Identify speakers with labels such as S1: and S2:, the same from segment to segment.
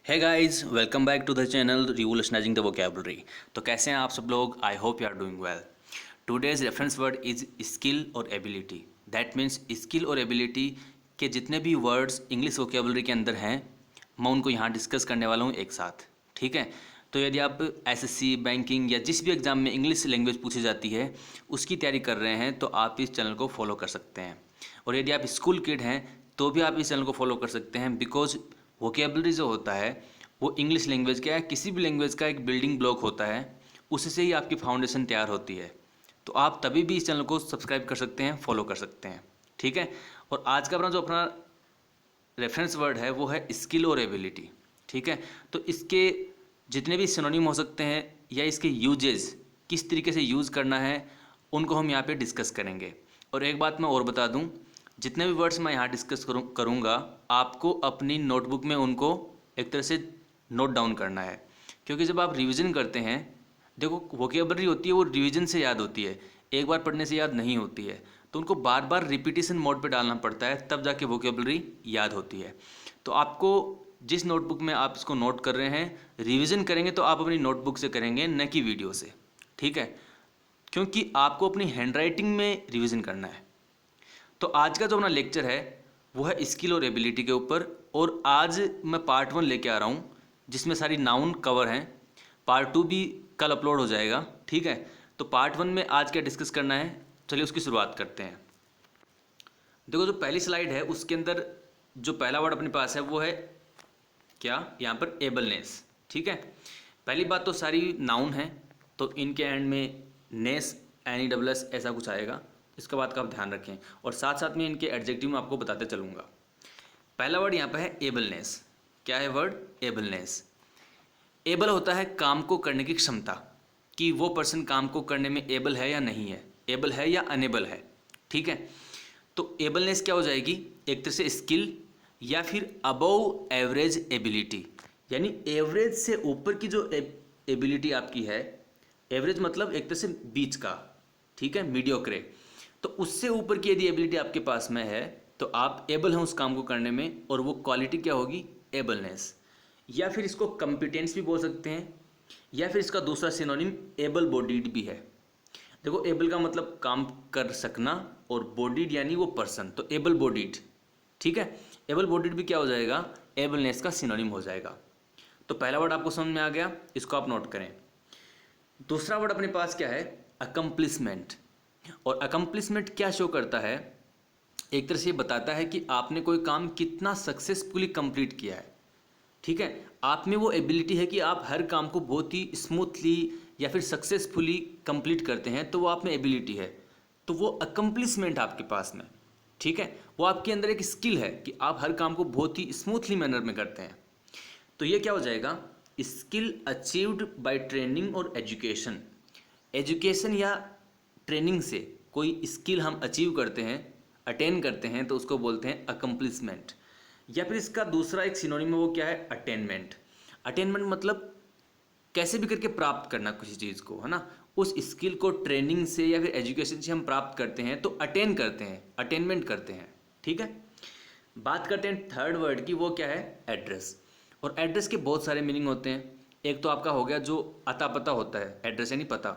S1: है guys, welcome back to the channel revolutionising the vocabulary. तो कैसे हैं आप सब लोग? I hope you are doing well. Today's reference word is skill और एबिलिटी। दैट मीन्स स्किल और एबिलिटी के जितने भी वर्ड्स इंग्लिश वोकैबुलरी के अंदर हैं, मैं उनको यहाँ डिस्कस करने वाला हूँ एक साथ। ठीक है, तो यदि आप एसएससी, बैंकिंग या जिस भी एग्ज़ाम में इंग्लिश लैंग्वेज पूछी जाती है उसकी तैयारी कर रहे हैं तो आप इस चैनल को फॉलो कर सकते हैं। और यदि आप स्कूल किड हैं तो भी आप इस चैनल को फॉलो कर सकते हैं, बिकॉज वोकेबलरी जो होता है वो इंग्लिश लैंग्वेज का या किसी भी लैंग्वेज का एक बिल्डिंग ब्लॉक होता है, उससे ही आपकी फाउंडेशन तैयार होती है। तो आप तभी भी इस चैनल को सब्सक्राइब कर सकते हैं, फॉलो कर सकते हैं। ठीक है, और आज का अपना रेफरेंस वर्ड है वो है स्किल और एबिलिटी। ठीक है, तो इसके जितने भी सिनोनिम हो सकते हैं या इसके यूजेस किस तरीके से यूज़ करना है उनको हम यहाँ पे डिस्कस करेंगे। और एक बात मैं और बता दूँ, जितने भी वर्ड्स मैं यहाँ डिस्कस करूँगा आपको अपनी नोटबुक में उनको एक तरह से नोट डाउन करना है, क्योंकि जब आप रिवीजन करते हैं, देखो वोकेबलरी होती है वो रिवीजन से याद होती है, एक बार पढ़ने से याद नहीं होती है। तो उनको बार बार रिपीटिशन मोड पे डालना पड़ता है, तब जाके वोकेबलरी याद होती है। तो आपको जिस नोटबुक में आप इसको नोट कर रहे हैं रिवीजन करेंगे तो आप अपनी नोटबुक से करेंगे, न कि वीडियो से। ठीक है, क्योंकि आपको अपनी हैंडराइटिंग में रिवीजन करना है। तो आज का जो अपना लेक्चर है वो है स्किल और एबिलिटी के ऊपर, और आज मैं पार्ट 1 लेके आ रहा हूँ जिसमें सारी नाउन कवर हैं। पार्ट 2 भी कल अपलोड हो जाएगा। ठीक है, तो पार्ट 1 में आज क्या डिस्कस करना है, चलिए उसकी शुरुआत करते हैं। देखो जो पहली स्लाइड है उसके अंदर जो पहला वर्ड अपने पास है वो है क्या, यहाँ पर एबलनेस। ठीक है, पहली बात तो सारी नाउन है तो इनके एंड में नेस NESS ऐसा कुछ आएगा, इसका बात का आप ध्यान रखें। और साथ साथ में इनके एडजेक्टिव में आपको बताते चलूँगा। पहला वर्ड यहाँ पे है एबलनेस। क्या है वर्ड? एबलनेस। एबल होता है काम को करने की क्षमता, कि वो पर्सन काम को करने में एबल है या नहीं है, एबल है या अनेबल है। ठीक है, तो एबलनेस क्या हो जाएगी, एक तरह से स्किल या फिर अबव एवरेज एबिलिटी, यानी एवरेज से ऊपर की जो एबिलिटी आपकी है। एवरेज मतलब एक तरह से बीच का, ठीक है, मीडियोक्रे। तो उससे ऊपर की यदि एबिलिटी आपके पास में है तो आप एबल हैं उस काम को करने में, और वो क्वालिटी क्या होगी, एबलनेस। या फिर इसको कॉम्पिटेंस भी बोल सकते हैं, या फिर इसका दूसरा सिनोनिम एबल बॉडीड भी है। देखो एबल का मतलब काम कर सकना, और बॉडीड यानी वो पर्सन, तो एबल बॉडीड। ठीक है, एबल बॉडीड भी क्या हो जाएगा, एबलनेस का सिनोनिम हो जाएगा। तो पहला वर्ड आपको समझ में आ गया, इसको आप नोट करें। दूसरा वर्ड अपने पास क्या है, अकम्प्लिसमेंट। और अकम्प्लिसमेंट क्या शो करता है, एक तरह से ये बताता है कि आपने कोई काम कितना सक्सेसफुली कंप्लीट किया है। ठीक है, आप में वो एबिलिटी है कि आप हर काम को बहुत ही स्मूथली या फिर सक्सेसफुली कंप्लीट करते हैं, तो वो आप में एबिलिटी है, तो वो अकम्प्लिसमेंट आपके पास में। ठीक है, वो आपके अंदर एक स्किल है कि आप हर काम को बहुत ही स्मूथली मैनर में करते हैं। तो ये क्या हो जाएगा, स्किल अचीव्ड बाय ट्रेनिंग और एजुकेशन। एजुकेशन या ट्रेनिंग से कोई स्किल हम अचीव करते हैं, अटेन करते हैं, तो उसको बोलते हैं अकम्प्लिसमेंट। या फिर इसका दूसरा एक सिनोनिम है वो क्या है, अटेनमेंट। अटेनमेंट मतलब कैसे भी करके प्राप्त करना किसी चीज़ को, है ना। उस स्किल को ट्रेनिंग से या फिर एजुकेशन से हम प्राप्त करते हैं तो अटेन करते हैं, अटेनमेंट करते हैं। ठीक है, बात करते हैं थर्ड वर्ड की, वो क्या है, एड्रेस। और एड्रेस के बहुत सारे मीनिंग होते हैं। एक तो आपका हो गया जो अता पता होता है, एड्रेस यानी पता।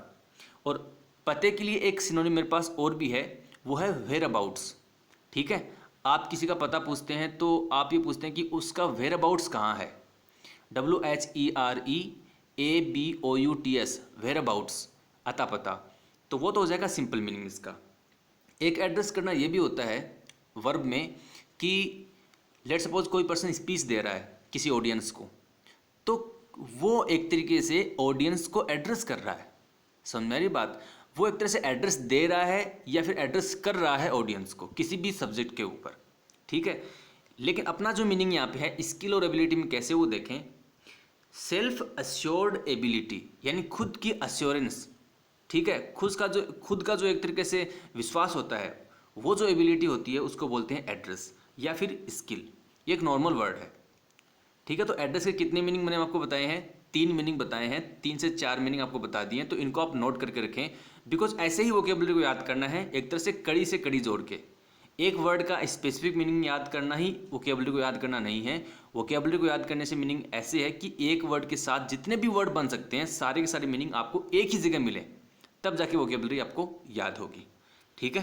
S1: और पते के लिए एक सिनोनिम मेरे पास और भी है, वो है वेयर अबाउट्स। ठीक है, आप किसी का पता पूछते हैं तो आप ये पूछते हैं कि उसका वेयर अबाउट्स कहाँ है, WHEREABOUTS, वेयर अबाउट्स, अता पता। तो वो तो हो जाएगा सिंपल मीनिंग इसका। एक एड्रेस करना ये भी होता है वर्ब में, कि लेट सपोज कोई पर्सन स्पीच दे रहा है किसी ऑडियंस को, तो वो एक तरीके से ऑडियंस को एड्रेस कर रहा है। समझ में आ रही बात, वो एक तरह से एड्रेस दे रहा है या फिर एड्रेस कर रहा है ऑडियंस को किसी भी सब्जेक्ट के ऊपर। ठीक है, लेकिन अपना जो मीनिंग यहाँ पे है स्किल और एबिलिटी में, कैसे वो देखें, सेल्फ अश्योर्ड एबिलिटी, यानी खुद की अश्योरेंस। ठीक है, खुद का जो एक तरीके से विश्वास होता है, वो जो एबिलिटी होती है उसको बोलते हैं एड्रेस या फिर स्किल। ये एक नॉर्मल वर्ड है। ठीक है, तो एड्रेस के कितने मीनिंग मैंने आपको बताए हैं, 3 मीनिंग बताए हैं, 3 से 4 मीनिंग आपको बता दिए हैं। तो इनको आप नोट करके रखें, बिकॉज ऐसे ही वोकेबलरी को याद करना है, एक तरह से कड़ी जोड़ के। एक वर्ड का स्पेसिफिक मीनिंग याद करना ही वोकेबलरी को याद करना नहीं है। वोकेबलरी को याद करने से मीनिंग ऐसे है कि एक वर्ड के साथ जितने भी वर्ड बन सकते हैं सारे के सारे मीनिंग आपको एक ही जगह मिले, तब जाके वोकेबलरी आपको याद होगी। ठीक है,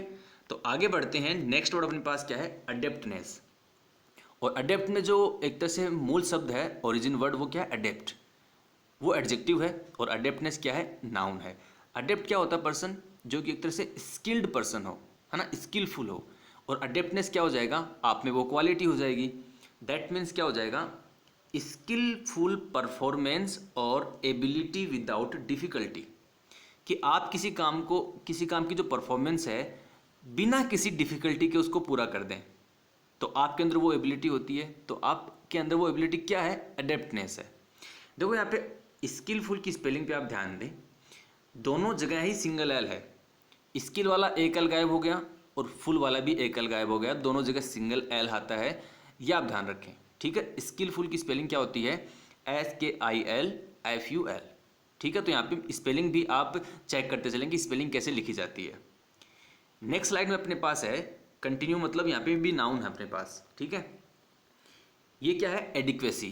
S1: तो आगे बढ़ते हैं। नेक्स्ट वर्ड अपने पास क्या है, अडेप्टनेस। और अडेप्ट में जो एक तरह से मूल शब्द है, ओरिजिन वर्ड, वो क्या है, अडेप्ट, वो एडजेक्टिव है। और अडेप्टनेस क्या है, नाउन है। अडेप्ट क्या होता है, पर्सन जो कि एक तरह से स्किल्ड पर्सन हो, है ना, स्किलफुल हो। और अडेप्टनेस क्या हो जाएगा, आप में वो क्वालिटी हो जाएगी। दैट मीन्स क्या हो जाएगा, स्किलफुल परफॉर्मेंस और एबिलिटी विदाउट डिफिकल्टी, कि आप किसी काम की जो परफॉर्मेंस है बिना किसी डिफिकल्टी के उसको पूरा कर दें, तो आपके अंदर वो एबिलिटी होती है। तो आपके अंदर वो एबिलिटी क्या है, अडेप्टनेस है। देखो यहाँ पे स्किलफुल की स्पेलिंग पे आप ध्यान दें, दोनों जगह ही सिंगल एल है। स्किल वाला एक एल गायब हो गया और फुल वाला भी एक एल गायब हो गया, दोनों जगह सिंगल एल आता है, ये आप ध्यान रखें। ठीक है, स्किलफुल की स्पेलिंग क्या होती है, SKILFUL। ठीक है, तो यहाँ पे स्पेलिंग भी आप चेक करते चलेंगे स्पेलिंग कैसे लिखी जाती है। नेक्स्ट स्लाइड में अपने पास है कंटिन्यू, मतलब यहाँ पे भी नाउन है अपने पास। ठीक है, ये क्या है, एडिक्वेसी।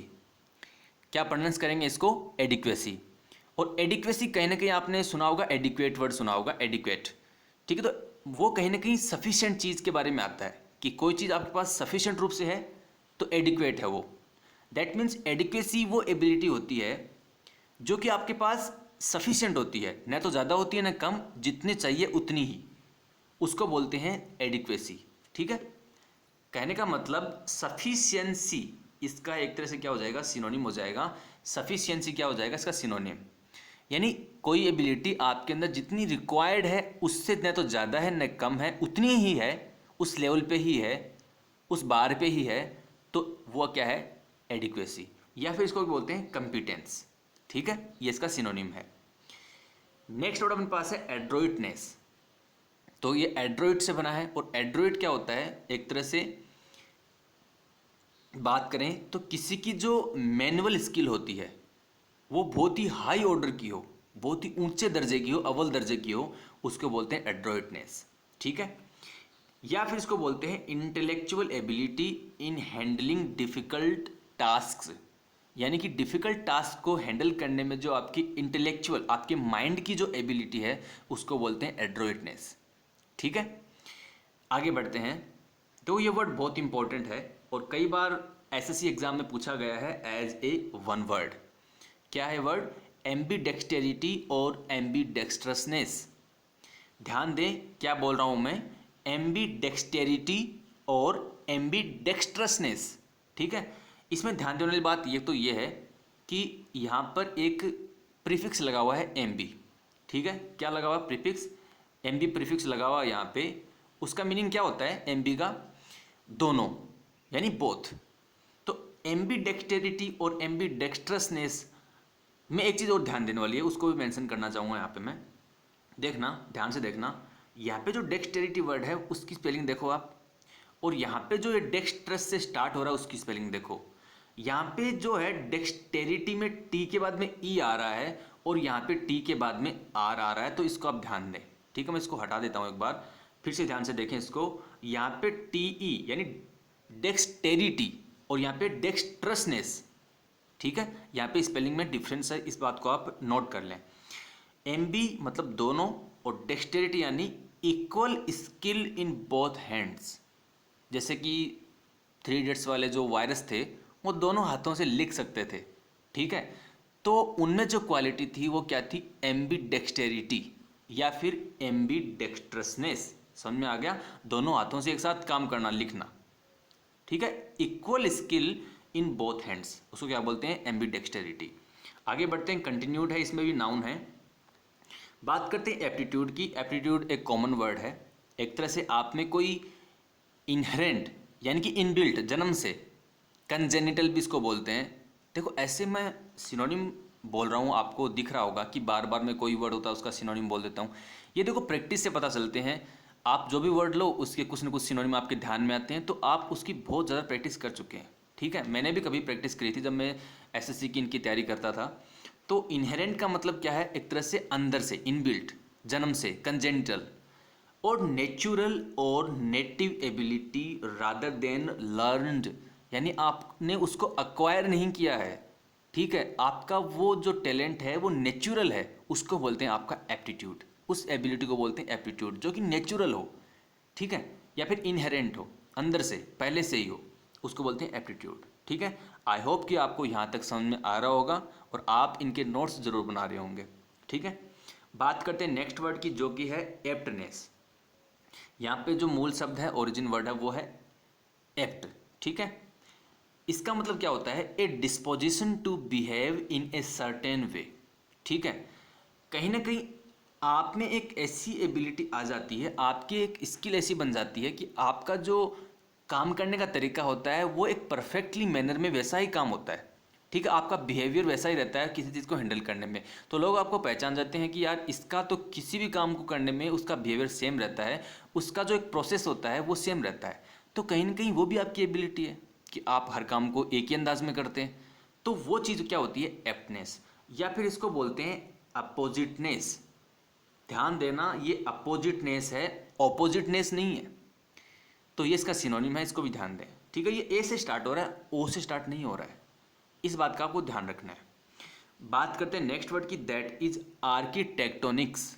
S1: क्या प्रोनाउंस करेंगे इसको, एडिक्वेसी। और एडिक्वेसी कहीं ना कहीं आपने सुना होगा, एडिक्वेट वर्ड सुना होगा, एडिक्वेट। ठीक है, तो वो कहीं ना कहीं सफिशिएंट चीज़ के बारे में आता है कि कोई चीज़ आपके पास सफिशिएंट रूप से है तो एडिक्वेट है वो। दैट मीन्स एडिक्वेसी वो एबिलिटी होती है जो कि आपके पास सफिशिएंट होती है, न तो ज़्यादा होती है न कम, जितनी चाहिए उतनी ही, उसको बोलते हैं एडिक्वेसी। ठीक है, कहने का मतलब सफिशिएंसी, इसका एक तरह से क्या हो जाएगा, सिनोनिम हो जाएगा। सफिशिएंसी क्या हो जाएगा, इसका सिनोनिम। यानी कोई एबिलिटी आपके अंदर जितनी रिक्वायर्ड है उससे न तो ज़्यादा है न कम है, उतनी ही है, उस लेवल पे ही है, उस बार पे ही है, तो वो क्या है, एडिक्वेसी। या फिर इसको बोलते हैं कंपिटेंस। ठीक है, ये इसका सिनोनिम है। नेक्स्ट वर्ड अपने पास है एड्रोइटनेस। तो ये एड्रोइड से बना है, और एड्रोइड क्या होता है, एक तरह से बात करें तो किसी की जो मैनुअल स्किल होती है वो बहुत ही हाई ऑर्डर की हो, बहुत ही ऊंचे दर्जे की हो, अव्वल दर्जे की हो, उसको बोलते हैं एड्रोइटनेस। ठीक है, या फिर इसको बोलते हैं intellectual ability in handling difficult task. यानी कि डिफिकल्ट टास्क को हैंडल करने में जो आपकी इंटेलेक्चुअल, आपके माइंड की जो एबिलिटी है उसको बोलते हैं एड्रोइटनेस। ठीक है, आगे बढ़ते हैं। तो ये वर्ड बहुत इंपॉर्टेंट है और कई बार एसएससी एग्जाम में पूछा गया है एज ए वन वर्ड। क्या है वर्ड, एम्बीडेक्सटेरिटी और एम्बीडेक्स्ट्रसनेस। ध्यान दें क्या बोल रहा हूं मैं, एम्बीडेक्सटेरिटी और एम्बीडेक्स्ट्रसनेस। ठीक है, इसमें ध्यान देने वाली बात ये तो ये है कि यहाँ पर एक प्रीफिक्स लगा हुआ है एमबी। ठीक है, क्या लगा हुआ, प्रीफिक्स, एमबी प्रीफिक्स लगा हुआ यहाँ पे। उसका मीनिंग क्या होता है एमबी का, दोनों, यानी बोथ। तो एम्बीडेक्सटेरिटी और एम्बीडेक्स्ट्रसनेस में एक चीज़ और ध्यान देने वाली है, उसको भी मेंशन करना चाहूँगा यहाँ पे मैं। देखना, ध्यान से देखना, यहाँ पे जो डेक्सटेरिटी वर्ड है उसकी स्पेलिंग देखो आप, और यहाँ पे जो ये डेक्स्ट्रस से स्टार्ट हो रहा है उसकी स्पेलिंग देखो। यहाँ पे जो है डेक्सटेरिटी में टी के बाद में ई आ रहा है और यहाँ पे टी के बाद में आर आ रहा है, तो इसको आप ध्यान दें। ठीक है, मैं इसको हटा देता हूँ एक बार, फिर से ध्यान से देखें इसको। यहाँ पे टी ई यानी डेक्सटेरिटी और यहाँ पे डेक्स्ट्रसनेस। ठीक है, यहाँ पे स्पेलिंग में डिफरेंस है, इस बात को आप नोट कर लें। एमबी मतलब दोनों, और डेक्सटेरिटी यानी equal skill in both hands. जैसे कि 3 इडियट्स वाले जो वायरस थे वो दोनों हाथों से लिख सकते थे। ठीक है, तो उनमें जो क्वालिटी थी वो क्या थी, एम्बीडेक्सटेरिटी या फिर एम्बीडेक्स्ट्रसनेस। समझ में आ गया, दोनों हाथों से एक साथ काम करना, लिखना। ठीक है, equal skill in both hands, उसको क्या बोलते हैं, एम्बीडेक्सटेरिटी। आगे बढ़ते हैं, कंटिन्यूड है, इसमें भी नाउन है। बात करते हैं एप्टीट्यूड की। एप्टीट्यूड एक कॉमन वर्ड है, एक तरह से आप में कोई इनहेरेंट यानी कि इनबिल्ट, जन्म से, कंजेनिटल भी इसको बोलते हैं। देखो ऐसे मैं सिनोनिम बोल रहा हूँ, आपको दिख रहा होगा कि बार बार मैं कोई वर्ड होता है उसका सिनोनिम बोल देता हूँ। ये देखो प्रैक्टिस से पता चलते हैं, आप जो भी वर्ड लो उसके कुछ न कुछ सिनोनिम आपके ध्यान में आते हैं, तो आप उसकी बहुत ज़्यादा प्रैक्टिस कर चुके हैं। ठीक है, मैंने भी कभी प्रैक्टिस करी थी जब मैं एसएससी की इनकी तैयारी करता था। तो इनहेरेंट का मतलब क्या है, एक तरह से अंदर से, इनबिल्ट, जन्म से, कंजेनिटल। और नेचुरल और native ability rather than learned, यानी आपने उसको अक्वायर नहीं किया है, ठीक है, आपका वो जो टैलेंट है वो नेचुरल है, उसको बोलते हैं आपका एप्टीट्यूड, उस एबिलिटी को बोलते हैं एप्टीट्यूड, जो कि नेचुरल हो, ठीक है, या फिर इनहेरेंट हो, अंदर से पहले से ही हो, उसको बोलते हैं एप्टीट्यूड, ठीक है। आई होप कि आपको यहाँ तक समझ में आ रहा होगा और आप इनके नोट्स जरूर बना रहे होंगे, ठीक है। बात करते हैं नेक्स्ट वर्ड की, जो कि है एप्टनेस। यहाँ पे जो मूल शब्द है, ओरिजिन वर्ड है, वो है एप्ट, ठीक है। इसका मतलब क्या होता है, a disposition to behave in a certain way, ठीक है। कहीं ना कहीं आप में एक ऐसी एबिलिटी आ जाती है, आपकी एक स्किल ऐसी बन जाती है कि आपका जो काम करने का तरीका होता है वो एक परफेक्टली मैनर में वैसा ही काम होता है, ठीक है। आपका बिहेवियर वैसा ही रहता है किसी चीज़ को हैंडल करने में, तो लोग आपको पहचान जाते हैं कि यार इसका तो किसी भी काम को करने में उसका बिहेवियर सेम रहता है, उसका जो एक प्रोसेस होता है वो सेम रहता है। तो कहीं ना कहीं वो भी आपकी एबिलिटी है कि आप हर काम को एक ही अंदाज में करते हैं, तो वो चीज़ क्या होती है, एप्टनेस, या फिर इसको बोलते हैं अपोजिटनेस। ध्यान देना, ये अपोजिटनेस है, ऑपोजिटनेस नहीं है, तो ये इसका सिनोनिम है, इसको भी ध्यान दें, ठीक है। ये ए से स्टार्ट हो रहा है, ओ से स्टार्ट नहीं हो रहा है, इस बात का आपको ध्यान रखना है। बात करते हैं नेक्स्ट वर्ड की, दैट इज आर्किटेक्टोनिक्स,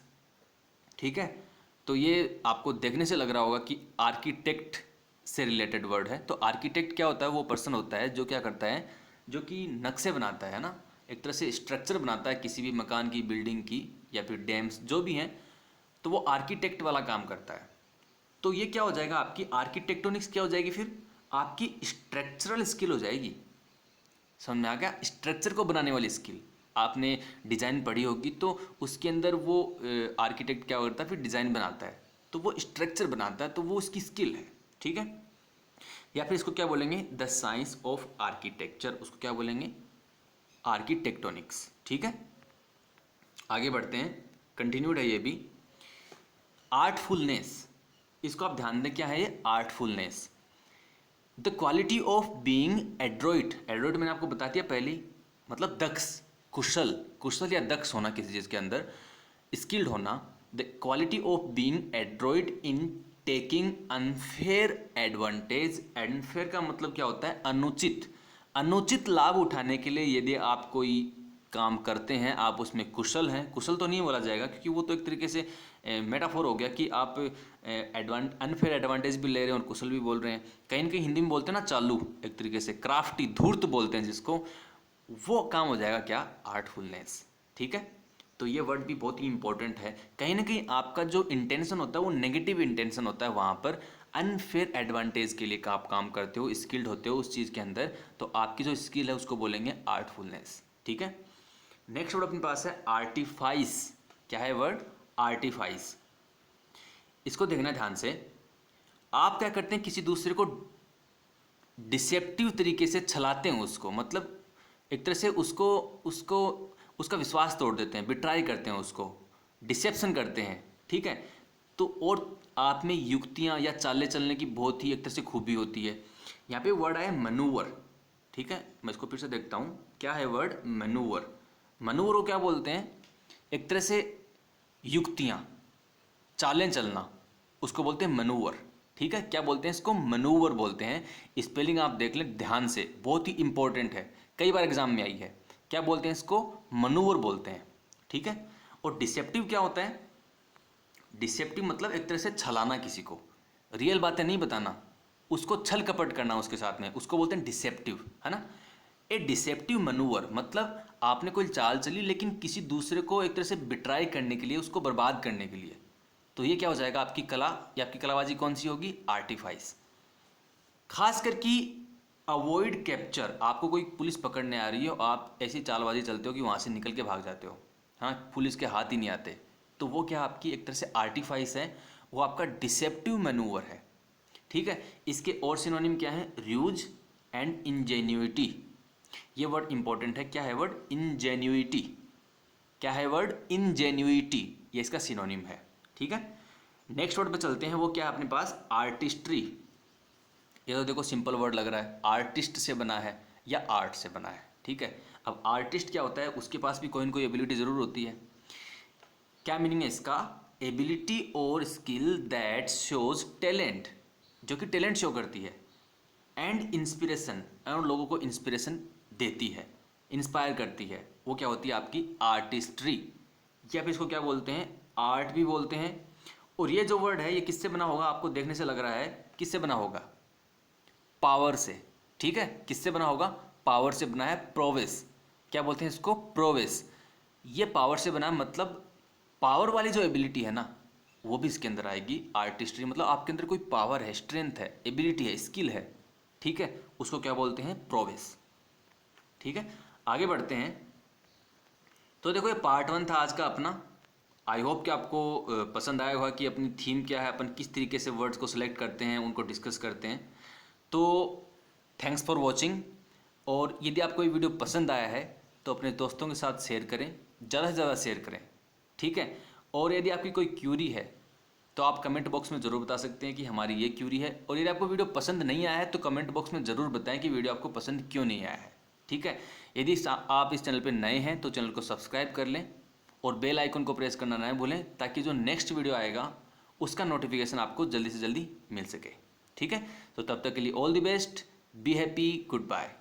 S1: ठीक है। तो ये आपको देखने से लग रहा होगा कि आर्किटेक्ट से रिलेटेड वर्ड है। तो आर्किटेक्ट क्या होता है, वो पर्सन होता है जो क्या करता है, जो कि नक्शे बनाता है ना, एक तरह से स्ट्रक्चर बनाता है किसी भी मकान की, बिल्डिंग की, या फिर डैम्स जो भी हैं, तो वो आर्किटेक्ट वाला काम करता है। तो ये क्या हो जाएगा, आपकी आर्किटेक्टोनिक्स क्या हो जाएगी, फिर आपकी स्ट्रक्चरल स्किल हो जाएगी। समझ में आ गया, स्ट्रक्चर को बनाने वाली स्किल। आपने डिज़ाइन पढ़ी होगी तो उसके अंदर वो आर्किटेक्ट क्या करता है, फिर डिज़ाइन बनाता है, तो वो स्ट्रक्चर बनाता है, तो वो उसकी स्किल है, ठीक है। या फिर इसको क्या बोलेंगे, द साइंस ऑफ आर्किटेक्चर, उसको क्या बोलेंगे, आर्किटेक्टोनिक्स, ठीक है। आगे बढ़ते हैं, कंटिन्यूड है ये भी। आर्टफुलनेस, इसको आप ध्यान दें, क्या है ये, आर्टफुलनेस, द क्वालिटी ऑफ बीइंग एड्रोइट। एड्रोइट मैंने आपको बता दिया पहले ही, मतलब दक्ष, कुशल, कुशल या दक्ष होना किसी चीज़ के अंदर, स्किल्ड होना। The quality of being adroit in taking unfair advantage. Unfair का मतलब क्या होता है, अनुचित, अनुचित लाभ उठाने के लिए यदि आप कोई काम करते हैं, आप उसमें कुशल हैं, कुशल तो नहीं बोला जाएगा क्योंकि वो तो एक तरीके से मेटाफोर हो गया कि आप अनफेयर एडवांटेज भी ले रहे हैं और कुशल भी बोल रहे हैं। कहीं ना कहीं हिंदी में बोलते हैं ना चालू, एक तरीके से क्राफ्टी, धूर्त बोलते हैं जिसको, वो काम हो जाएगा क्या, आर्टफुलनेस, ठीक है। तो ये वर्ड भी बहुत ही इंपॉर्टेंट है। कहीं ना कहीं आपका जो इंटेंशन होता है वो नेगेटिव इंटेंशन होता है, वहाँ पर अनफेयर एडवांटेज के लिए आप काम करते हो, स्किल्ड होते हो उस चीज़ के अंदर, तो आपकी जो स्किल है उसको बोलेंगे आर्टफुलनेस, ठीक है। नेक्स्ट वर्ड अपने पास है आर्टिफाइस। क्या है वर्ड, आर्टिफाइस। इसको देखना ध्यान से, आप क्या करते हैं, किसी दूसरे को डिसेप्टिव तरीके से छलाते हैं उसको, मतलब एक तरह से उसको उसको उसका विश्वास तोड़ देते हैं, बिट्राई करते हैं उसको, डिसेप्शन करते हैं, ठीक है। तो और आप में युक्तियाँ या चालें चलने की बहुत ही एक तरह से खूबी होती है। यहाँ पे वर्ड आया मनूवर, ठीक है, मैं इसको फिर से देखता हूँ, क्या है वर्ड, मनूवर। मनूवर को क्या बोलते हैं, एक तरह से युक्तियाँ, चालें चलना, उसको बोलते हैं मनूवर, ठीक है। क्या बोलते हैं इसको, मनूवर बोलते हैं। स्पेलिंग आप देख लें ध्यान से, बहुत ही इंपॉर्टेंट है, कई बार एग्जाम में आई है। क्या बोलते हैं इसको, मनूवर बोलते हैं, ठीक है। और डिसेप्टिव क्या होता है, डिसेप्टिव मतलब एक तरह से छलाना किसी को, रियल बातें नहीं बताना, उसको छल कपट करना उसके साथ में, उसको बोलते हैं डिसेप्टिव, है ना। ए डिसेप्टिव मनूवर मतलब आपने कोई चाल चली लेकिन किसी दूसरे को एक तरह से बिट्राई करने के लिए, उसको बर्बाद करने के लिए, तो ये क्या हो जाएगा, आपकी कला या आपकी कलाबाजी कौन सी होगी, आर्टिफाइस। खास करके अवॉइड कैप्चर, आपको कोई पुलिस पकड़ने आ रही हो, आप ऐसी चालबाजी चलते हो कि वहाँ से निकल के भाग जाते हो, हाँ, पुलिस के हाथ ही नहीं आते, तो वो क्या आपकी एक तरह से आर्टिफाइस है, वो आपका डिसेप्टिव मैनूवर है, ठीक है। इसके और सिनोनिम क्या है, र्यूज एंड इंजेन्यूइटी। ये वर्ड इंपॉर्टेंट है, क्या है वर्ड, इंजेन्यूइटी। क्या है वर्ड, इंजेन्यूइटी, ये इसका सिनोनिम है, ठीक है। नेक्स्ट वर्ड पे चलते हैं, वो क्या है अपने पास, आर्टिस्ट्री। ये तो देखो सिंपल वर्ड लग रहा है, आर्टिस्ट से बना है या आर्ट से बना है, ठीक है। अब आर्टिस्ट क्या होता है, उसके पास भी कोई ना कोई एबिलिटी ज़रूर होती है। क्या मीनिंग है इसका, एबिलिटी और स्किल दैट शोज टैलेंट, जो कि टैलेंट शो करती है, एंड इंस्पिरेशन, और लोगों को इंस्पिरेशन देती है, इंस्पायर करती है, वो क्या होती है आपकी आर्टिस्ट्री, या फिर इसको क्या बोलते हैं, आर्ट भी बोलते हैं। और ये जो वर्ड है ये किससे बना होगा, आपको देखने से लग रहा है किससे बना होगा, पावर से। ठीक है, किससे बना होगा, पावर से बना है, प्रोवेस, क्या बोलते हैं इसको, प्रोवेस। ये पावर से बना है, मतलब पावर वाली जो एबिलिटी है ना वो भी इसके अंदर आएगी, आर्टिस्ट्री, मतलब आपके अंदर कोई पावर है, स्ट्रेंथ है, एबिलिटी है, स्किल है, ठीक है, उसको क्या बोलते हैं, प्रोवेस। ठीक है, आगे बढ़ते हैं। तो देखो ये पार्ट 1 था आज का अपना। आई होप कि आपको पसंद आया होगा कि अपनी थीम क्या है, अपन किस तरीके से वर्ड्स को सिलेक्ट करते हैं, उनको डिस्कस करते हैं। तो थैंक्स फॉर वॉचिंग। और यदि आपको ये वीडियो पसंद आया है तो अपने दोस्तों के साथ शेयर करें, ज़्यादा से ज़्यादा शेयर करें, ठीक है। और यदि आपकी कोई क्यूरी है तो आप कमेंट बॉक्स में ज़रूर बता सकते हैं कि हमारी ये क्यूरी है। और यदि आपको वीडियो पसंद नहीं आया है तो कमेंट बॉक्स में ज़रूर बताएं कि वीडियो आपको पसंद क्यों नहीं आया है, ठीक है। यदि आप इस चैनल पर नए हैं तो चैनल को सब्सक्राइब कर लें और बेल आइकन को प्रेस करना ना भूलें, ताकि जो नेक्स्ट वीडियो आएगा उसका नोटिफिकेशन आपको जल्दी से जल्दी मिल सके, ठीक है। तो तब तक के लिए all the best, be happy, good bye.